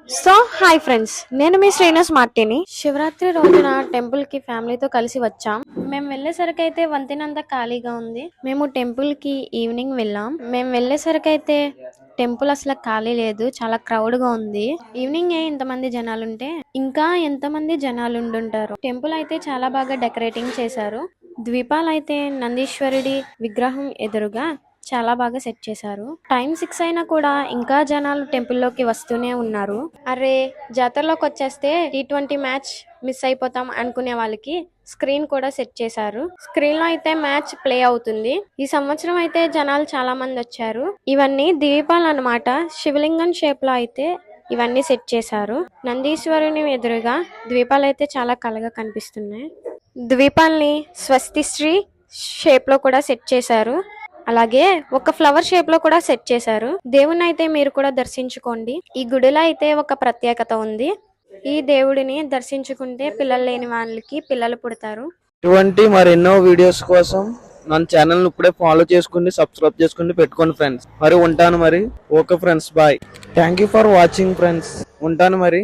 So hi friends, నేను మీ శ్రీనివాస్ మార్టిని. శివరాత్రి రోజున temple కి ఫ్యామిలీతో కలిసి వచ్చాం. మేము వెళ్ళేసరికి అయితే వంతెనంతా ఖాళీగా ఉంది. మేము టెంపుల్ కి ఈవినింగ్ వెళ్ళాం. మేము వెళ్ళేసరికి అయితే టెంపుల్ అసలు ఖాళీ లేదు, చాలా క్రౌడ్ గా ఉంది. ఈవినింగ్ ఇంతమంది జనాలు ఉంటే ఇంకా ఎంతమంది జనాలు ఉండుంటారు. టెంపుల్ అయితే చాలా బాగా డెకరేటింగ్ చేశారు. ద్వీపాలు అయితే నందీశ్వరుడి విగ్రహం ఎదురుగా చాలా బాగా సెట్ చేశారు. టైం 6 అయినా కూడా ఇంకా జనాలు టెంపుల్లోకి వస్తూనే ఉన్నారు. అరే, జాతరలోకి వచ్చేస్తే T20 మ్యాచ్ మిస్ అయిపోతాం అనుకునే వాళ్ళకి స్క్రీన్ కూడా సెట్ చేశారు. స్క్రీన్ లో అయితే మ్యాచ్ ప్లే అవుతుంది. ఈ సంవత్సరం అయితే జనాలు చాలా మంది వచ్చారు. ఇవన్నీ ద్వీపాలు అన్నమాట. శివలింగం షేప్ లో అయితే ఇవన్నీ సెట్ చేశారు. నందీశ్వరుని ఎదురుగా ద్వీపాలు అయితే చాలా కలగా కనిపిస్తున్నాయి. ద్వీపాల్ని స్వస్తిశ్రీ షేప్ లో కూడా సెట్ చేశారు. అలాగే ఒక ఫ్లవర్ షేప్ లో కూడా సెట్ చేశారు. దేవుని అయితే మీరు కూడా దర్శించుకోండి. ఈ గుడిలో అయితే ఒక ప్రత్యేకత ఉంది. ఈ దేవుడిని దర్శించుకుంటే పిల్లలు లేని వాళ్ళకి పిల్లలు పుడతారు. ఇటువంటి మరెన్నో వీడియోస్ కోసం మన ఛానల్ ఇప్పుడే ఫాలో చేసుకోండి, సబ్స్క్రైబ్ చేసుకోండి, పెట్టుకోండి ఫ్రెండ్స్. మరి ఉంటాను మరి. Okay friends, bye. Thank you for watching friends. ఉంటాను మరి.